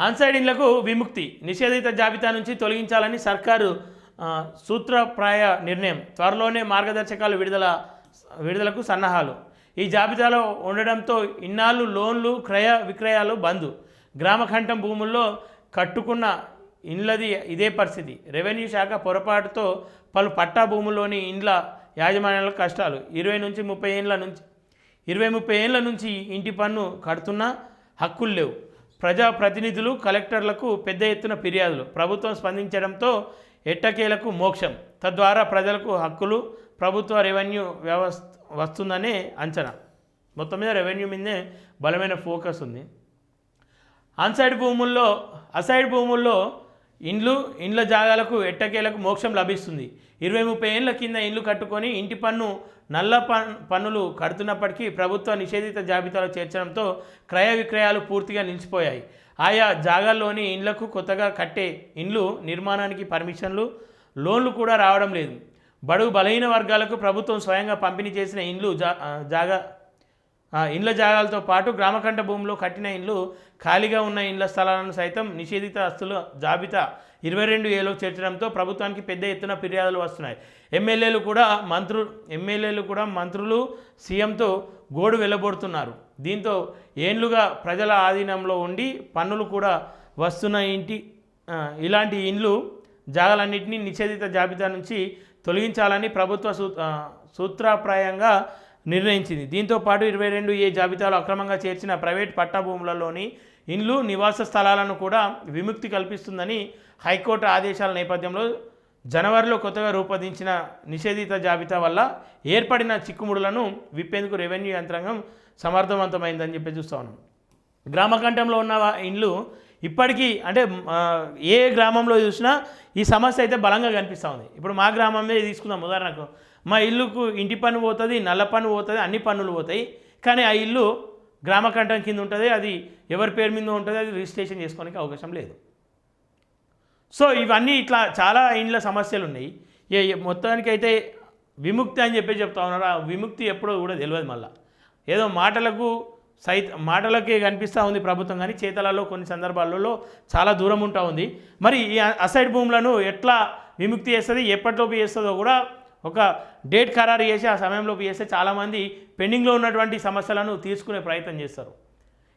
ఆన్సైడ్ ఇళ్లకు విముక్తి నిషేధిత జాబితా నుంచి తొలగించాలని సర్కారు సూత్రప్రాయ నిర్ణయం. త్వరలోనే మార్గదర్శకాలు విడుదలకు సన్నాహాలు. ఈ జాబితాలో ఉండడంతో ఇన్నాళ్ళు లోన్లు క్రయ విక్రయాలు బంద్. గ్రామకంఠం భూముల్లో కట్టుకున్న ఇండ్లది ఇదే పరిస్థితి. రెవెన్యూ శాఖ పొరపాటుతో పలు పట్టా భూముల్లోని ఇండ్ల యాజమాన్యాలకు కష్టాలు. 20-30 ఏళ్ల నుంచి ఇంటి పన్ను కడుతున్నా హక్కులు లేవు. ప్రజాప్రతినిధులు కలెక్టర్లకు పెద్ద ఎత్తున ఫిర్యాదులు. ప్రభుత్వం స్పందించడంతో ఎట్టకేలకు మోక్షం. తద్వారా ప్రజలకు హక్కులు ప్రభుత్వ రెవెన్యూ వ్యవస్థ వస్తుందనే అంచనా. మొత్తం మీద రెవెన్యూ మీదే బలమైన ఫోకస్ ఉంది. అసైడ్ భూముల్లో ఇండ్ల జాగాలకు ఎట్టకేలకు మోక్షం లభిస్తుంది. 20-30 ఏళ్ల కింద ఇండ్లు కట్టుకొని ఇంటి పన్ను నల్ల పన్నులు కడుతున్నప్పటికీ ప్రభుత్వ నిషేధిత జాబితాలో చేర్చడంతో క్రయ విక్రయాలు పూర్తిగా నిలిచిపోయాయి. ఆయా జాగాల్లోని ఇండ్లకు కొత్తగా కట్టే ఇండ్లు నిర్మాణానికి పర్మిషన్లు, లోన్లు కూడా రావడం లేదు. బడుగు బలహీన వర్గాలకు ప్రభుత్వం స్వయంగా పంపిణీ చేసిన ఇండ్ల జాగాలతో పాటు గ్రామకంఠ భూమిలో కట్టిన ఇండ్లు, ఖాళీగా ఉన్న ఇండ్ల స్థలాలను సైతం నిషేధిత ఆస్తుల జాబితా 22A చేర్చడంతో ప్రభుత్వానికి పెద్ద ఎత్తున ఫిర్యాదులు వస్తున్నాయి. ఎమ్మెల్యేలు కూడా మంత్రులు సీఎంతో గోడు వెళ్ళబోతున్నారు. దీంతో ఏండ్లుగా ప్రజల ఆధీనంలో ఉండి పన్నులు కూడా వస్తున్న ఇలాంటి ఇండ్లు జాగాలన్నింటినీ నిషేధిత జాబితా నుంచి తొలగించాలని ప్రభుత్వ సూత్రప్రాయంగా నిర్ణయించింది. దీంతో పాటు 22A జాబితాలో అక్రమంగా చేర్చిన ప్రైవేట్ పట్టా భూములలోని ఇండ్లు, నివాస స్థలాలను కూడా విముక్తి కల్పిస్తుందని హైకోర్టు ఆదేశాల నేపథ్యంలో జనవరిలో కొత్తగా రూపొందించిన నిషేధిత జాబితా వల్ల ఏర్పడిన చిక్కుముడులను విప్పేందుకు రెవెన్యూ యంత్రాంగం సమర్థవంతమైందని చెప్పి చూస్తూ ఉన్నాం. గ్రామకంఠంలో ఉన్న ఇండ్లు ఇప్పటికీ అంటే ఏ గ్రామంలో చూసినా ఈ సమస్య అయితే బలంగా కనిపిస్తూ ఉంది. ఇప్పుడు మా గ్రామంలో తీసుకుందాం ఉదాహరణకు, మా ఇల్లుకు ఇంటి పన్ను పోతుంది, నల్ల పన్ను పోతుంది, అన్ని పన్నులు పోతాయి. కానీ ఆ ఇల్లు గ్రామకంఠం కింద ఉంటుంది, అది ఎవరి పేరు మీద ఉంటుంది, అది రిజిస్ట్రేషన్ చేసుకోవడానికి అవకాశం లేదు. సో ఇవన్నీ ఇట్లా చాలా ఇండ్ల సమస్యలు ఉన్నాయి. మొత్తానికైతే విముక్తి అని చెప్పి చెప్తా ఉన్నారు. ఆ విముక్తి ఎప్పుడో కూడా తెలియదు. మళ్ళీ ఏదో మాటలకే కనిపిస్తూ ఉంది ప్రభుత్వం, కానీ చేతలలో కొన్ని సందర్భాలలో చాలా దూరం ఉంటా ఉంది. మరి ఈ అసైడ్ భూములను ఎట్లా విముక్తి చేస్తుంది, ఎప్పటిలోపు చేస్తుందో కూడా ఒక డేట్ ఖరారు చేసి ఆ సమయంలోపు చేస్తే చాలామంది పెండింగ్లో ఉన్నటువంటి సమస్యలను తీసుకునే ప్రయత్నం చేస్తారు.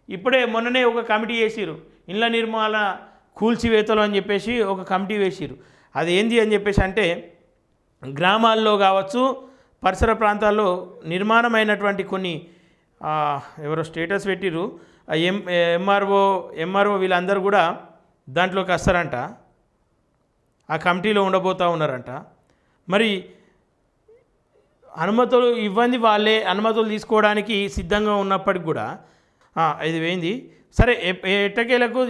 ఇప్పుడే మొన్ననే ఒక కమిటీ వేసిరు, ఇండ్ల నిర్మాణ కూల్చివేతలు అని చెప్పేసి ఒక కమిటీ వేసిరు. అది ఏంది అని చెప్పేసి అంటే, గ్రామాల్లో కావచ్చు, పరిసర ప్రాంతాల్లో నిర్మాణమైనటువంటి కొన్ని ఎవరో స్టేటస్ పెట్టిరు, ఎంఆర్ఓ వీళ్ళందరూ కూడా దాంట్లోకి వస్తారంట, ఆ కమిటీలో ఉండబోతూ ఉన్నారంట. మరి అనుమతులు ఇవ్వండి, వాళ్ళే అనుమతులు తీసుకోవడానికి సిద్ధంగా ఉన్నప్పటికి కూడా ఇది ఏంది సరే. ఎట్టకేలకు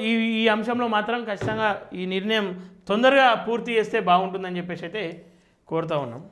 ఈ అంశంలో మాత్రం ఖచ్చితంగా ఈ నిర్ణయం తొందరగా పూర్తి చేస్తే బాగుంటుందని చెప్పేసి అయితే కోరుతూ ఉన్నాం.